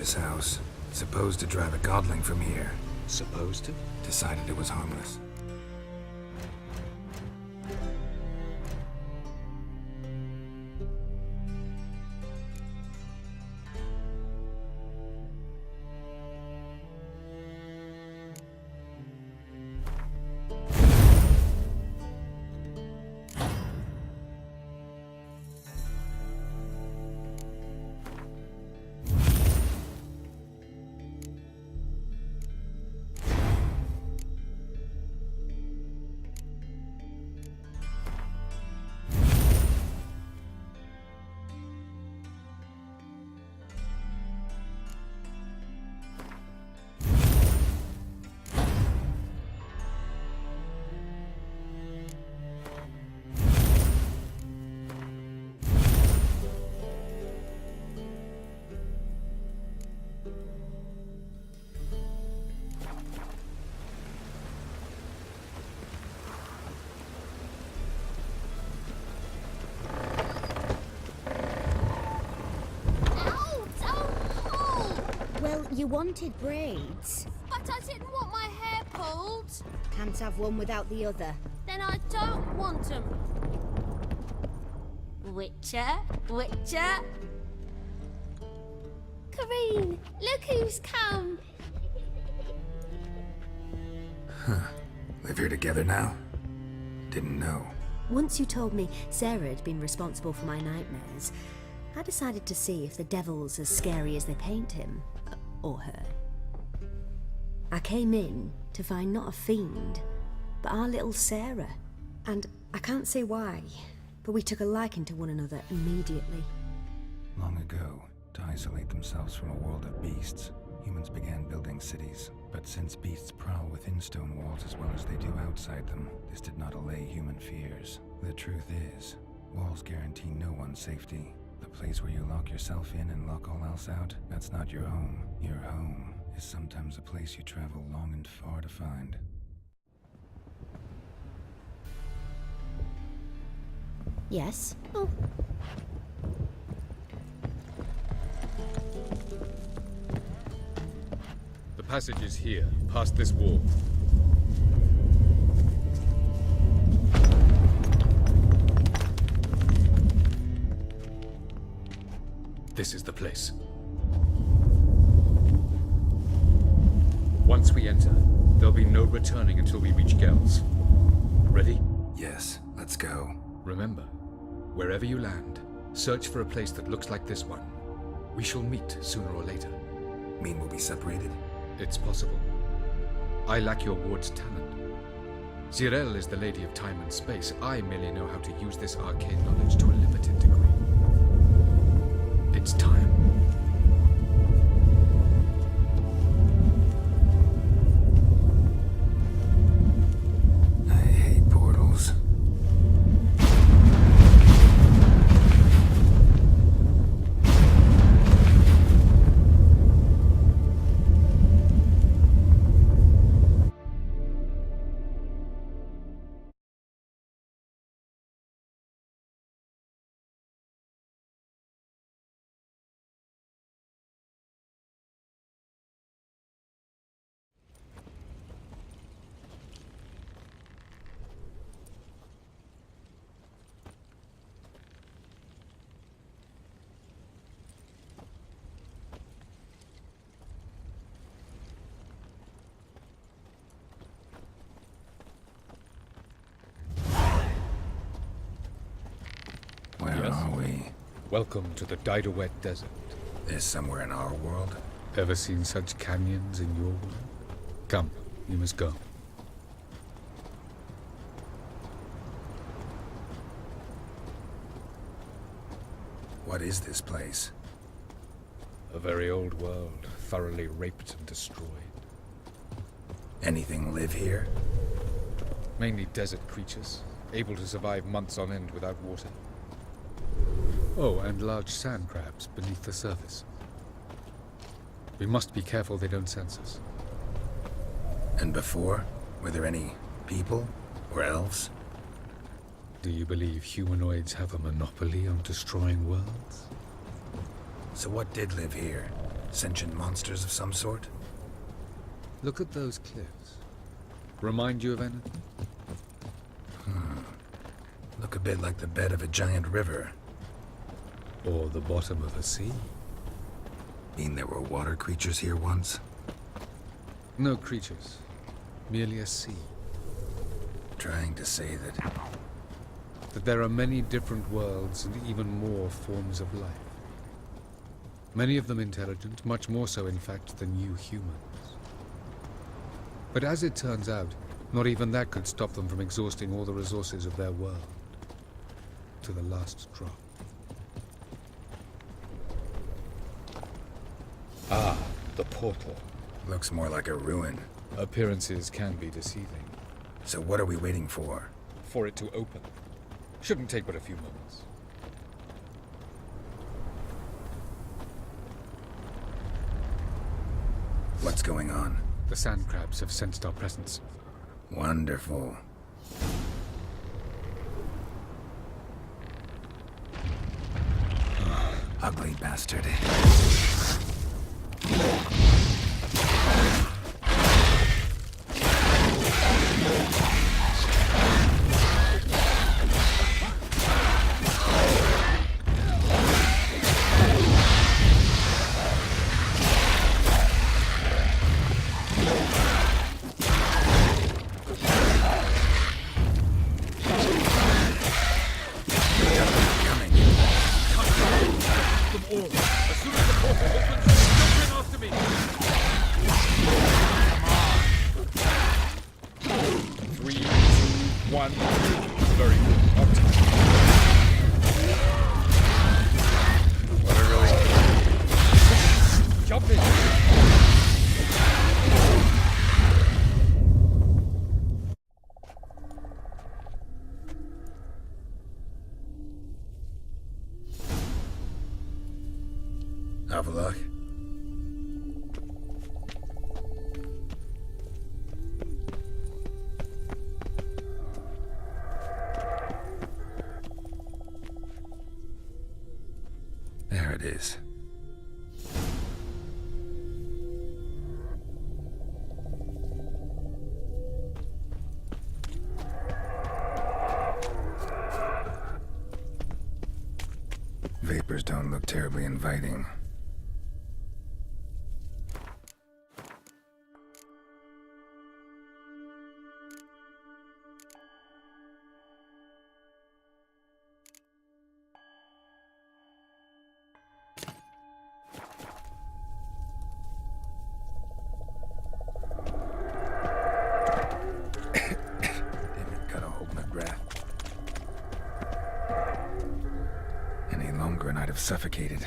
this house. Supposed to drive a godling from here. Supposed to? Decided it was harmless. You wanted braids. But I didn't want my hair pulled. Can't have one without the other. Then I don't want them. Witcher, Witcher. Kareen, look who's come. Huh. Live here together now? Didn't know. Once you told me Sarah had been responsible for my nightmares, I decided to see if the devil's as scary as they paint him. Or her. I came in to find not a fiend, but our little Sarah. And I can't say why, but we took a liking to one another immediately. Long ago, to isolate themselves from a world of beasts, humans began building cities. But since beasts prowl within stone walls as well as they do outside them, this did not allay human fears. The truth is, walls guarantee no one's safety. The place where you lock yourself in and lock all else out, that's not your home. Your home is sometimes a place you travel long and far to find. Yes? Oh. The passage is here, past this wall. This is the place. Once we enter, there'll be no returning until we reach Gel's. Ready? Yes, let's go. Remember, wherever you land, search for a place that looks like this one. We shall meet sooner or later. Mean we'll be separated? It's possible. I lack your ward's talent. Zirel is the lady of time and space. I merely know how to use this arcane knowledge to a limited degree. It's time. I hate portals. Where are we? Welcome to the Didowet Desert. This somewhere in our world? Ever seen such canyons in your world? Come, you must go. What is this place? A very old world, thoroughly raped and destroyed. Anything live here? Mainly desert creatures, able to survive months on end without water. Oh, and large sand crabs beneath the surface. We must be careful they don't sense us. And before? Were there any people? Or elves? Do you believe humanoids have a monopoly on destroying worlds? So what did live here? Sentient monsters of some sort? Look at those cliffs. Remind you of anything? Look a bit like the bed of a giant river. Or the bottom of a sea? Mean there were water creatures here once? No creatures. Merely a sea. Trying to say that... That there are many different worlds and even more forms of life. Many of them intelligent, much more so in fact than you humans. But as it turns out, not even that could stop them from exhausting all the resources of their world. To the last drop. Ah, the portal. Looks more like a ruin. Appearances can be deceiving. So what are we waiting for? For it to open. Shouldn't take but a few moments. What's going on? The sand crabs have sensed our presence. Wonderful. Ugly bastard. Have a look. There it is. Vapors don't look terribly inviting. Suffocated.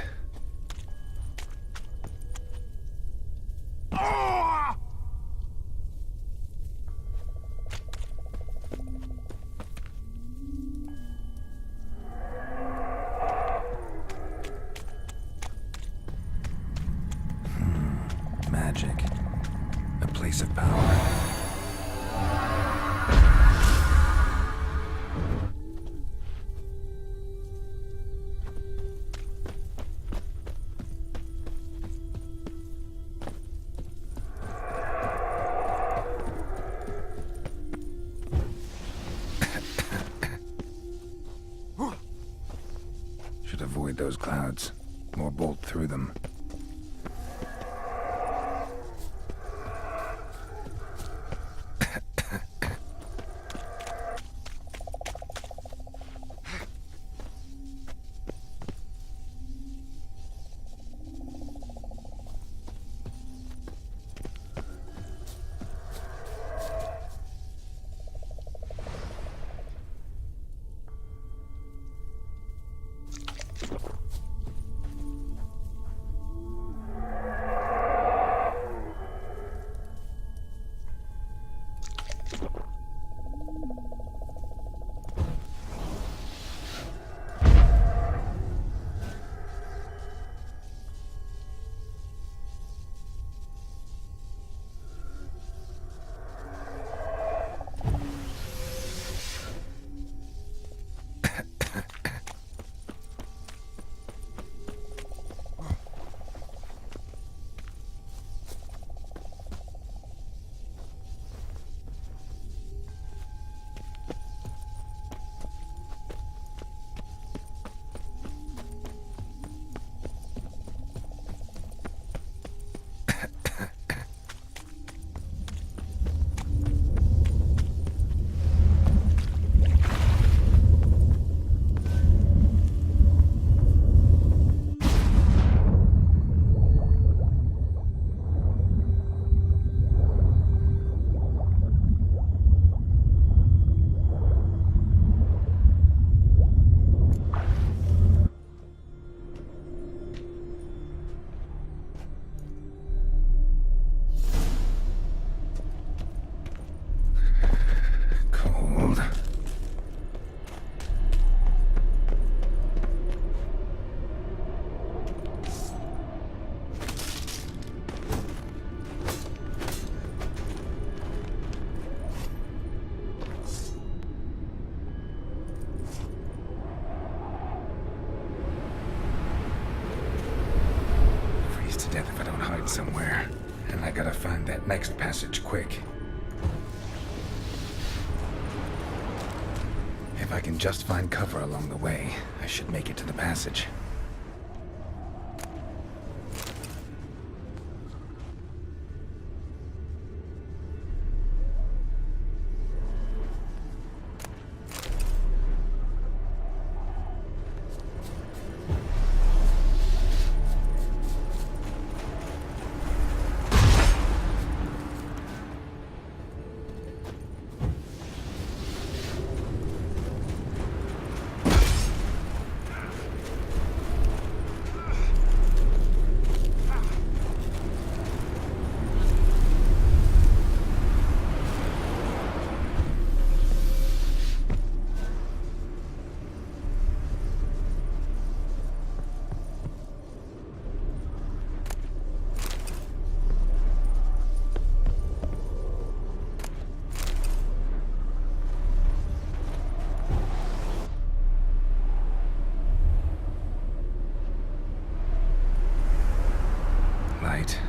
Magic. A place of power. Avoid those clouds, or bolt through them. outside somewhere, and I gotta find that next passage quick. If I can just find cover along the way, I should make it to the passage.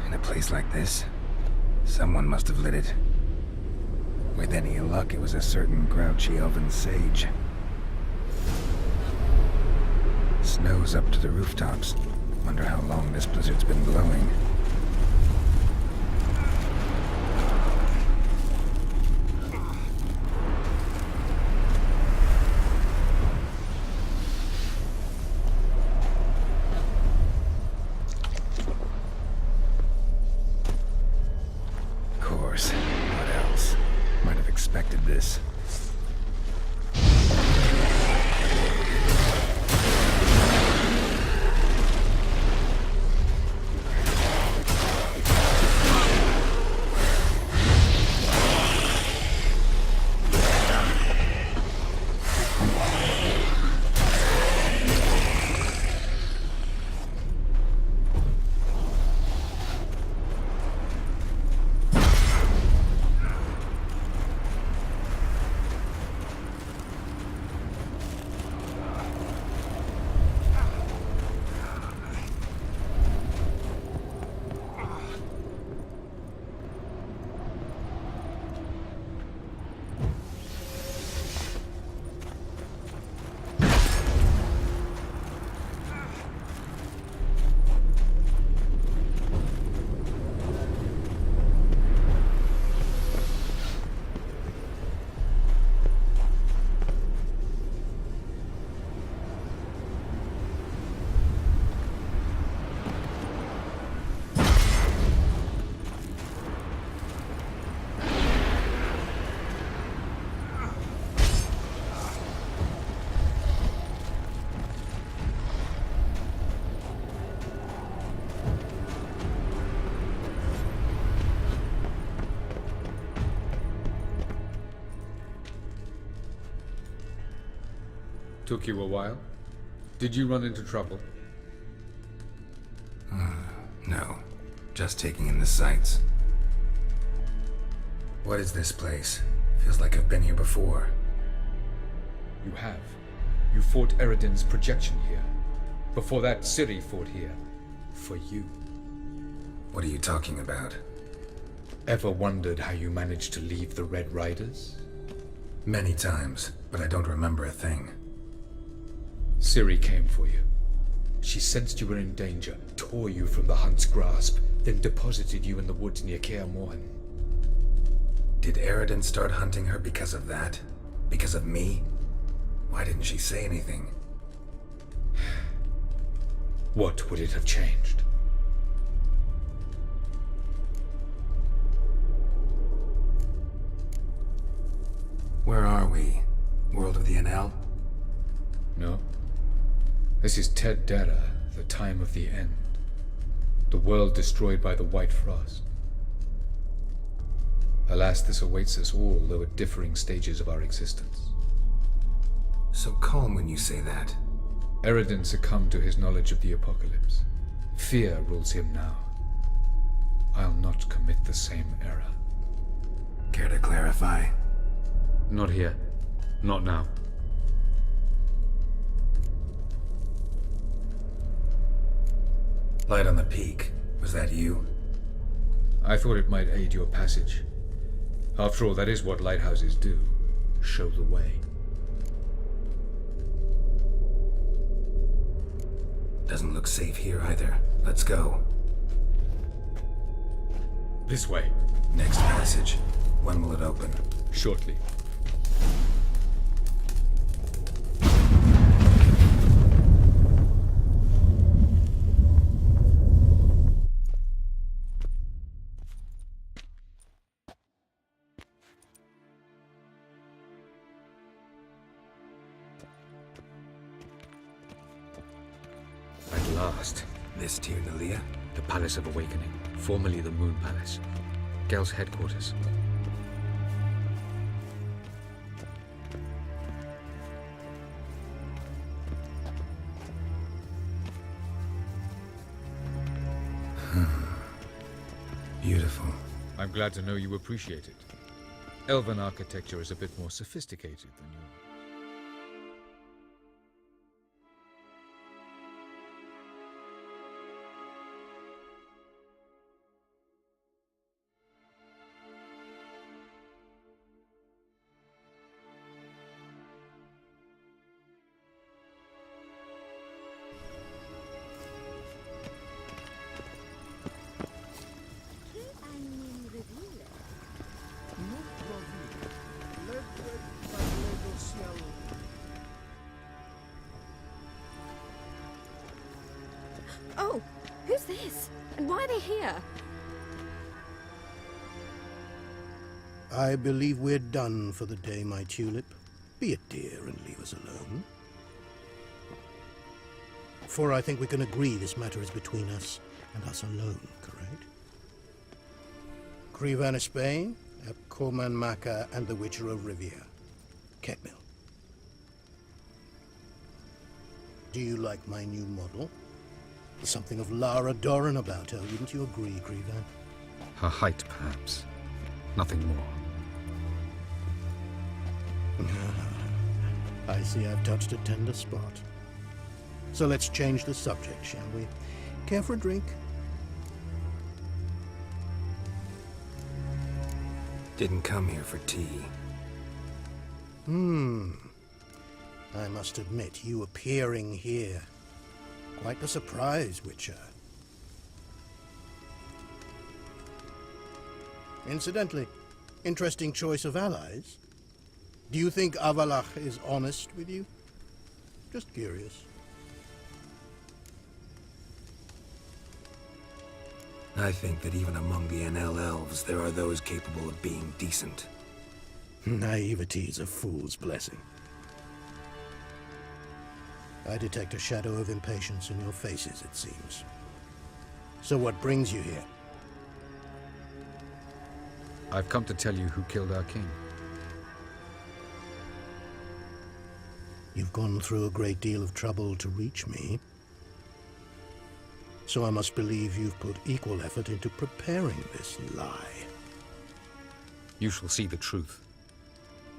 In a place like this, someone must have lit it. With any luck, it was a certain grouchy elven sage. Snow's up to the rooftops. Wonder how long this blizzard's been blowing. What else? Might have expected this. Took you a while? Did you run into trouble? No. Just taking in the sights. What is this place? Feels like I've been here before. You have. You fought Eridan's projection here. Before that, Ciri fought here. For you. What are you talking about? Ever wondered how you managed to leave the Red Riders? Many times, but I don't remember a thing. Ciri came for you. She sensed you were in danger, tore you from the Hunt's grasp, then deposited you in the woods near Kaer Morhen. Did Eridan start hunting her because of that? Because of me? Why didn't she say anything? What would it have changed? Where are we? World of the NL? No. This is Ted Dara, the time of the end. The world destroyed by the White Frost. Alas, this awaits us all, though at differing stages of our existence. So calm when you say that. Eridan succumbed to his knowledge of the apocalypse. Fear rules him now. I'll not commit the same error. Care to clarify? Not here. Not now. Light on the peak. Was that you? I thought it might aid your passage. After all, that is what lighthouses do. Show the way. Doesn't look safe here either. Let's go. This way. Next passage. When will it open? Shortly. At last. This Tirnalia? The Palace of Awakening, formerly the Moon Palace. Gel's headquarters. Beautiful. I'm glad to know you appreciate it. Elven architecture is a bit more sophisticated than yours. Oh, who's this? And why are they here? I believe we're done for the day, my tulip. Be a dear and leave us alone. For I think we can agree this matter is between us and us alone, correct? Krivan of Spain, Koman Maka, and the Witcher of Rivia. Ketmil. Do you like my new model? There's something of Lara Doran about her, wouldn't you agree, Krivan? Her height, perhaps. Nothing more. I see I've touched a tender spot. So let's change the subject, shall we? Care for a drink? Didn't come here for tea. I must admit, you appearing here. Quite a surprise, Witcher. Incidentally, interesting choice of allies. Do you think Avalach is honest with you? Just curious. I think that even among the NL elves, there are those capable of being decent. Naivety is a fool's blessing. I detect a shadow of impatience in your faces, it seems. So what brings you here? I've come to tell you who killed our king. You've gone through a great deal of trouble to reach me. So I must believe you've put equal effort into preparing this lie. You shall see the truth.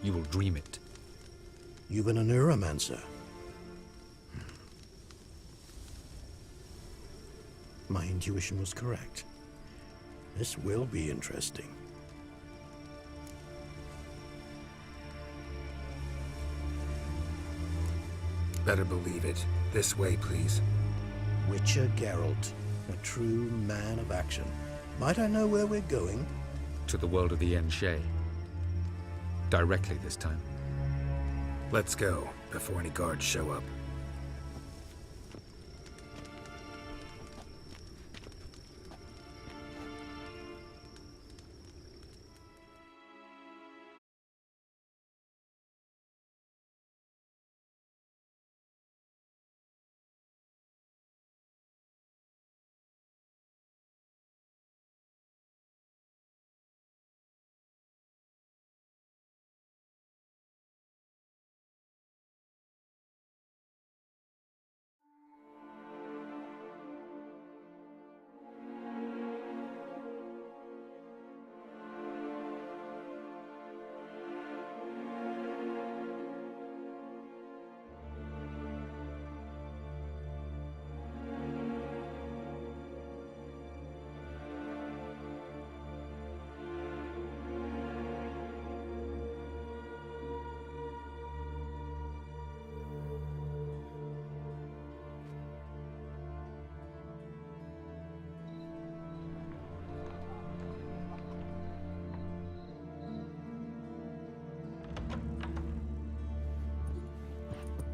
You will dream it. You've been a neuromancer. My intuition was correct. This will be interesting. Better believe it. This way, please. Witcher Geralt, a true man of action. Might I know where we're going? To the world of the Enshe. Directly this time. Let's go, before any guards show up.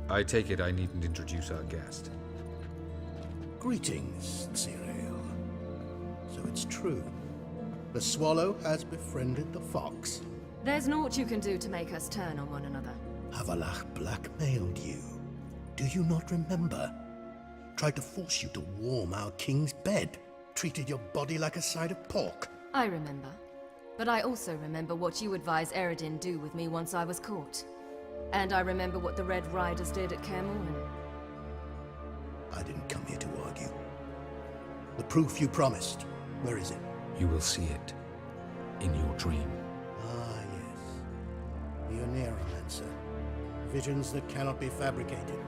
I take it I needn't introduce our guest. Greetings, Cyril. So it's true. The swallow has befriended the fox. There's naught you can do to make us turn on one another. Havalach blackmailed you. Do you not remember? Tried to force you to warm our king's bed. Treated your body like a side of pork. I remember. But I also remember what you advised Eredin do with me once I was caught. And I remember what the Red Riders did at Kaer Morhen. I didn't come here to argue. The proof you promised, where is it? You will see it in your dream. Ah, yes. The Oneiromancer. Visions that cannot be fabricated.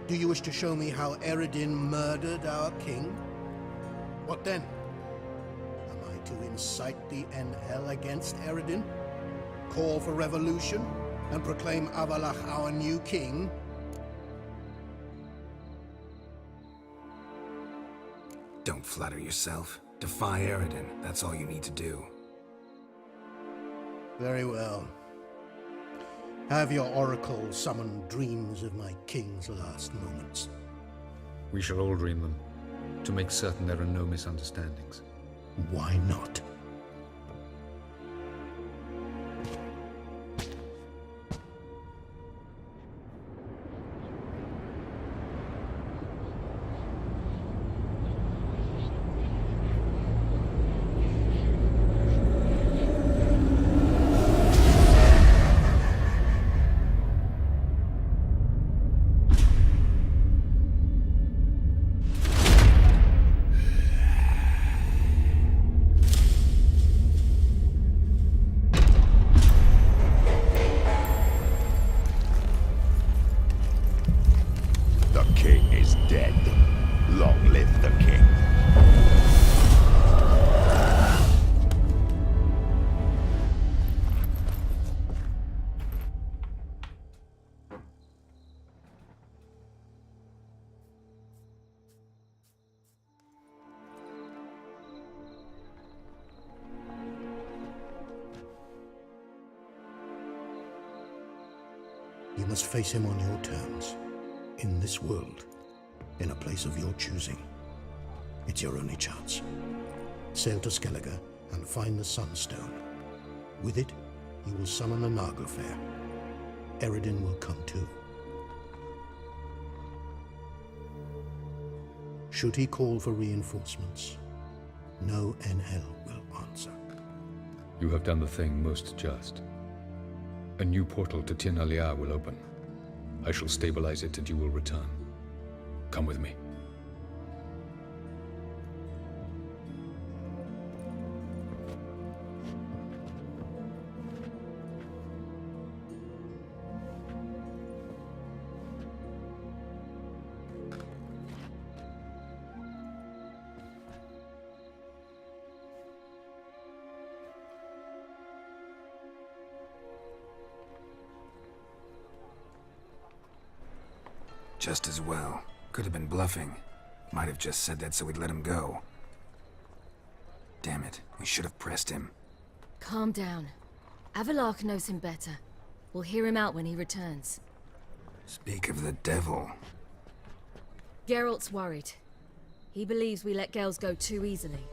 Do you wish to show me how Eredin murdered our king? What then? Am I to incite the NL against Eredin? Call for revolution? And proclaim Avalach our new king? Don't flatter yourself. Defy Eredin. That's all you need to do. Very well. Have your oracle summon dreams of my king's last moments. We shall all dream them, to make certain there are no misunderstandings. Why not? You must face him on your terms, in this world, in a place of your choosing. It's your only chance. Sail to Skellige and find the Sunstone. With it, you will summon the Naglfair. Eredin will come too. Should he call for reinforcements, no NL will answer. You have done the thing most just. A new portal to Tin Alia will open. I shall stabilize it and you will return. Come with me. Just as well. Could have been bluffing. Might have just said that so we'd let him go. Damn it, we should have pressed him. Calm down. Avalach knows him better. We'll hear him out when he returns. Speak of the devil. Geralt's worried. He believes we let girls go too easily.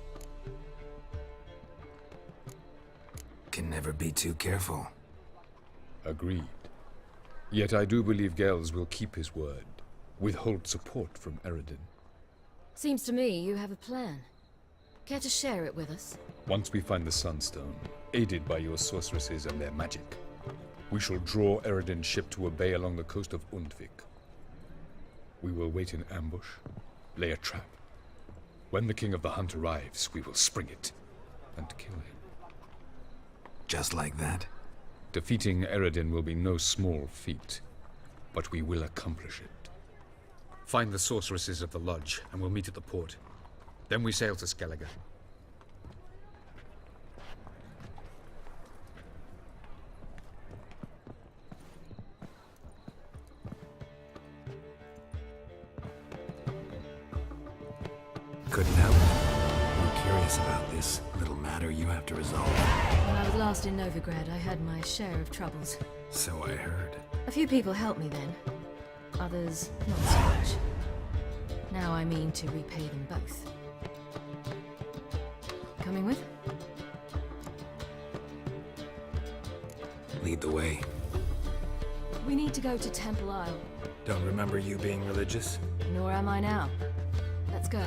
Can never be too careful. Agreed. Yet I do believe Gels will keep his word. Withhold support from Eredin. Seems to me you have a plan. Care to share it with us? Once we find the Sunstone, aided by your sorceresses and their magic, we shall draw Eredin's ship to a bay along the coast of Undvik. We will wait in ambush, lay a trap. When the King of the Hunt arrives, we will spring it and kill him. Just like that? Defeating Eredin will be no small feat, but we will accomplish it. Find the sorceresses of the lodge, and we'll meet at the port. Then we sail to Skellige. Couldn't help it. I'm curious about this little matter you have to resolve. When I was last in Novigrad, I had my share of troubles. So I heard. A few people helped me then. Others, not so much. Now I mean to repay them both. Coming with? Lead the way. We need to go to Temple Isle. Don't remember you being religious? Nor am I now. Let's go.